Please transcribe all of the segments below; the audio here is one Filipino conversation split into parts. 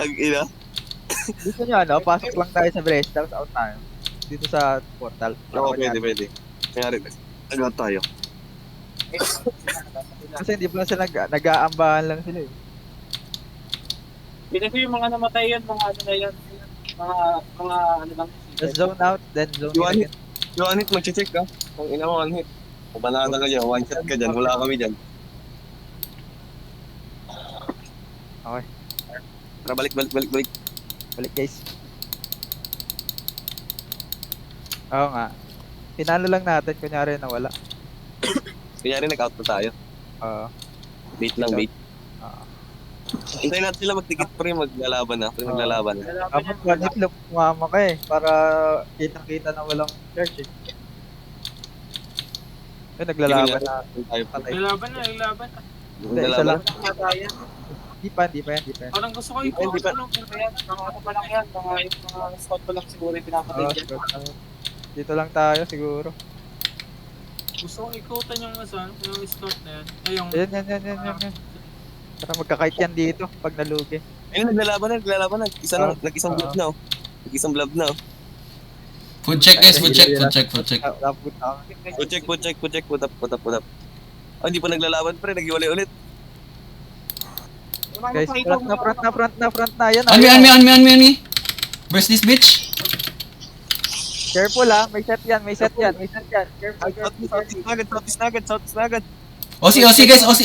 Tag-ina. Gusto nyo ano, pasok lang tayo sa Blaze, tapos out tayo. Dito sa portal. Oo, pwede. Kaya rin. Agad tayo. Kasi hindi pa sila nag-aambahan lang sila eh. Hindi ko yung mga namatay yan, mga ano na yan. Mga ano lang. Just zone out, then zone Yung in again. One hit, mag-check ka. Kung ina mo, one hit. Kung banata ka dyan, one shot ka dyan. Wala kami dyan. Okay, Tara, balik. balik guys. Oo nga. Pinalo lang natin, kunyari na wala. Kanya rin, nag-out na tayo. Oo. Bait lang, bait. Oo. Hintayin natin sila mag-ticket pre, maglalaban na. Pre, maglalaban na. Dapat one hit look, kumama ka eh. Para kita-kita na walang charge eh. Naglalaban na. Patay. Lalaban na. Hindi, isa lang. Matayan. Di pa yan. Parang gusto ko yung focus ko lang. Mga ano pa lang yan. Mga scout pa lang siguro yung pinapatay Oo, dyan. dito lang tayo siguro. Gusto ko ikutan yung yung scout na yan. Ay, yung... Yan. Para magkakait yan dito pag nalugi. Ayun, naglalaban na. Nag-isang blob na, oh. Nag-isang blob na, oh. Food check guys, food check. Tapos Check. Put up. Oh, hindi pa naglalaban pre, nag-iwalay ulit. guys, front na. Yan. On me. Burst this bitch. Careful ah, may set yan. Careful. Southeast na agad. Osi guys, Osi.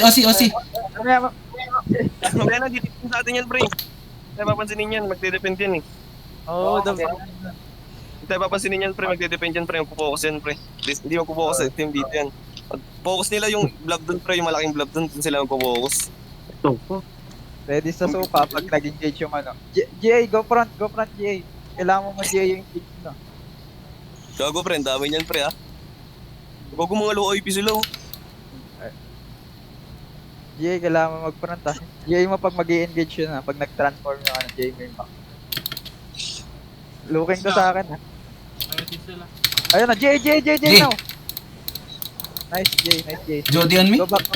Mamaya na, dito sa atin yan pre. Tayo papansinin yan, magde-depend yan eh. Oo, Tayo papansinin yan pre, magde-depend yan pre, magpo-focus yan pre. Hindi magpo-focus sa team dito yan. Focus nila yung blob dun pre, yung malaking blob dun sila magpo-focus. ready sa sopa pag nag-engage yung ano. GA, go front, GA. Kailangan mo mag-GA yung engage na. Gago pre, ang dami niyan pre ha. Bago mga low IP sila oh. GA, kailangan mo mag-front ah. GA mo pag mag-i-engage yun ah. Pag nag-transform yung ano, GA mo yung back. Looking to sa akin ah. Ready sila. Ayun na, GA now. Nice GA. Jody on me. Go back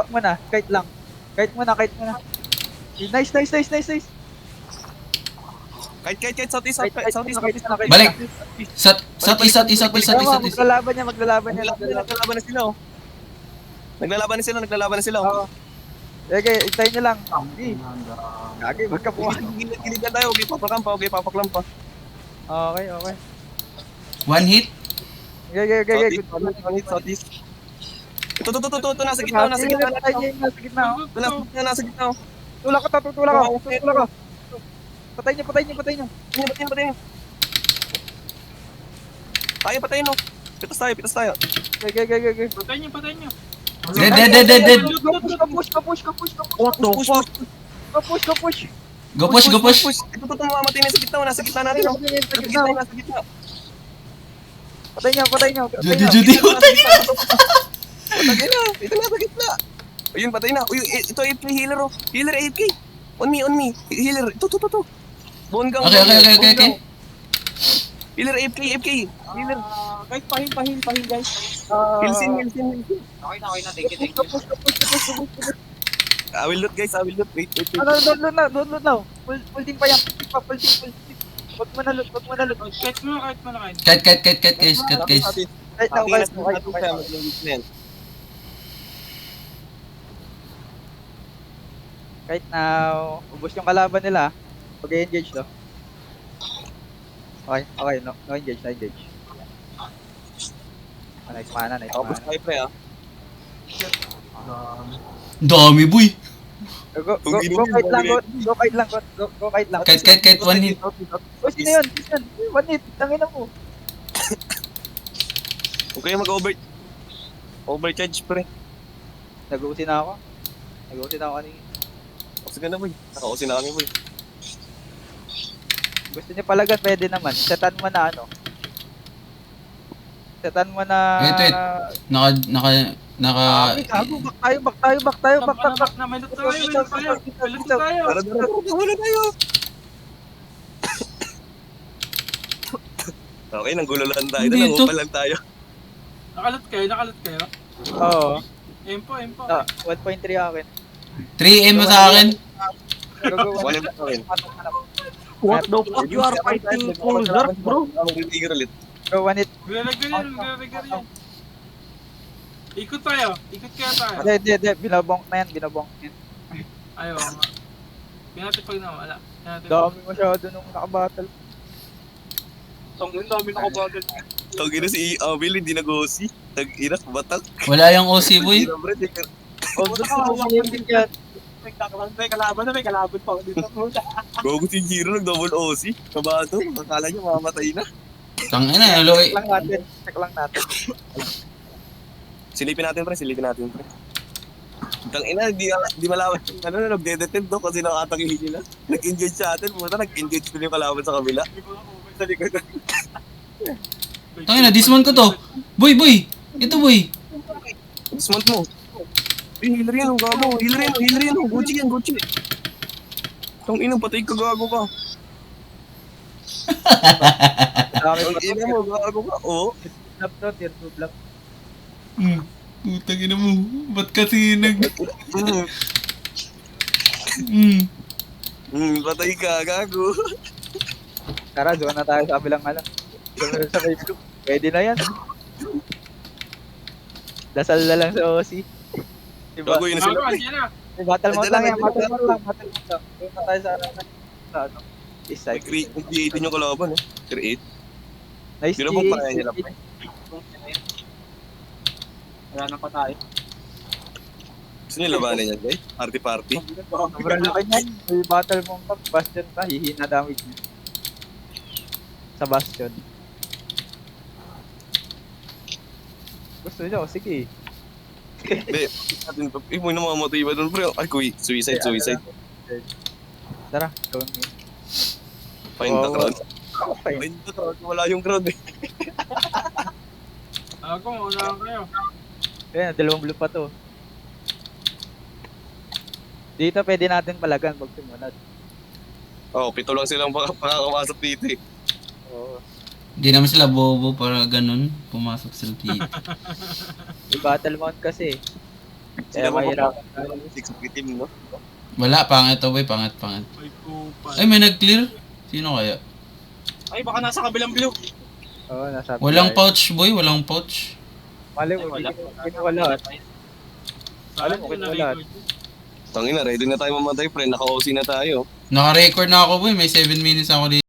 muna. Kite lang. Kite muna. Nice. Kite, southeast. Balik. Southeast. Maglalaban niya. Naglalaban na sila oh. Okay, itay niyo lang. Gagi, magkapuan. Gilid na tayo, okay, papaklam pa. Okay. One hit. Okay. Southeast. Ito, nasa gitna. Nasa gitna. Nasa gitna. Tutulak ko. Patay niyo. Patayin. Tayo, patayin no. Pitas tayo. Okay. Patayin nyo. Dead. What the fuck? Go push. Ito, mamamatay na nasa gitna natin. Nasa gitna. Patay niyo. Judy. Patay na. Ito nasa gitna. Ayun, patay na. Uy, ito AFK healer oh. Healer AFK. On me. Healer. Ito. Bonggang. Okay. Healer AFK. Healer. Guys, pahin guys. Hilsin. Okay na. Thank you. I will loot guys. Wait. Don't loot now. Full team pa yan. Full team. Wag mo na loot. Kahit mo na kain. Cut guys. Right now, guys. Right now, ubos yung kalaban nila. Pag-engage to. Okay, no engage. Nice mana. Tapos tayo pre ah. Dami boy. Go kite lang. Kite, one hit. Oh, sino yun? One hit. Tangin na mo. Huwag kayo overcharge pre. Nag-uusin na ako kanina. Kasi ka na boy. Nakausin na kami boy. Gusto niyo palagan, pwede naman. Setan mo na ano. Wait. Back tayo. Back na. May loot tayo. Tara. Wala tayo. Okay, nanggululan tayo. Dito. Nangupa lang tayo. Nakalot kayo? Oo. Empo. 1.3 akin. 3M mo sa akin. Wala mo kami. What the fuck? You are fighting full dark, bro. Ako titigil ulit. Go one hit. Nagre-regar yan. Ikot tayo. Ikot kaya tayo. Hindi. Binabonk na yan. Ayaw nga. Pinatid pag nawala. Dami masyado nung nakabattle. Tangin, dami nakabagal. Tangina si Abel, hindi nag-OC. Tag-ina, batak. Wala yung OC, boy. Oh, gusto ko din yan. May kalaban pa ako dito. Gogo si Jiro, nag-double OC. Kabato, akala niya mamamatay na. Tangina, Eloy. Check lang natin. Silipin natin, pre. Tangina, di malaman. Ano na, nagde-detend do kasi nakatakihin nila. Nag-engage sa atin, pumunta, nag-engage din yung kalaban sa kabila. Sa likod. Tangina, dismount ko to. Boy. Ito, boy. Dismount mo. Healer yan, gago. Healer yan. Gucci. Tangina, patay ka, gago ka. Tangina mo, gago ka. Oo. Blap to, tier 2 blap. Putang ina mo. Ba't kasi Patay ka, gago. Tara, zone na tayo sa kabilang sa may blue. Pwede na yan. Dasal na lang sa OC. Diba? Gago yun na sila. May battle mode lang yan. Battle Battle mode lang. Doon na tayo sa east side. Nag-create yung kalaban, eh. Create. Nice Yun ang GA. pagpakain nila, pre. Wala na pa tayo. Gusto nyo labanan yan, guys? Party. Sobrang laki niyan. May battle mode pa. Bastion pa. Hihina damage niya. Sa Bastion. Gusto nyo? Sige. Hindi. Mo na mamamatay ba doon, pre? Ay, suicide. Tara. Gawin mo. Find the crowd. Okay. Find the crowd. Wala yung crowd, eh. Ako, unahan kayo. Ayan, dalawang blue pa to. Dito pwede natin palagan pag sumunod. Oh, 7 lang silang makakamasok dito, eh. Oo. Hindi naman sila bobo para ganun. Pumasok sila dito. May battle mount kasi. Sila Kaya mahirap. 6 team, no? Wala, pangit to, boy. Pangit. May kupal. Ay, may nag-clear? Sino kaya? Ay, baka nasa kabilang blue. Oo, nasabi. Walang pouch, boy. Walang pouch. Mali mo, Wala. wala. Alam mo, wala. Tangina, ready na tayo mamatay, pre. Naka-OC na tayo. Naka-record na ako, boy. May 7 minutes ako dito.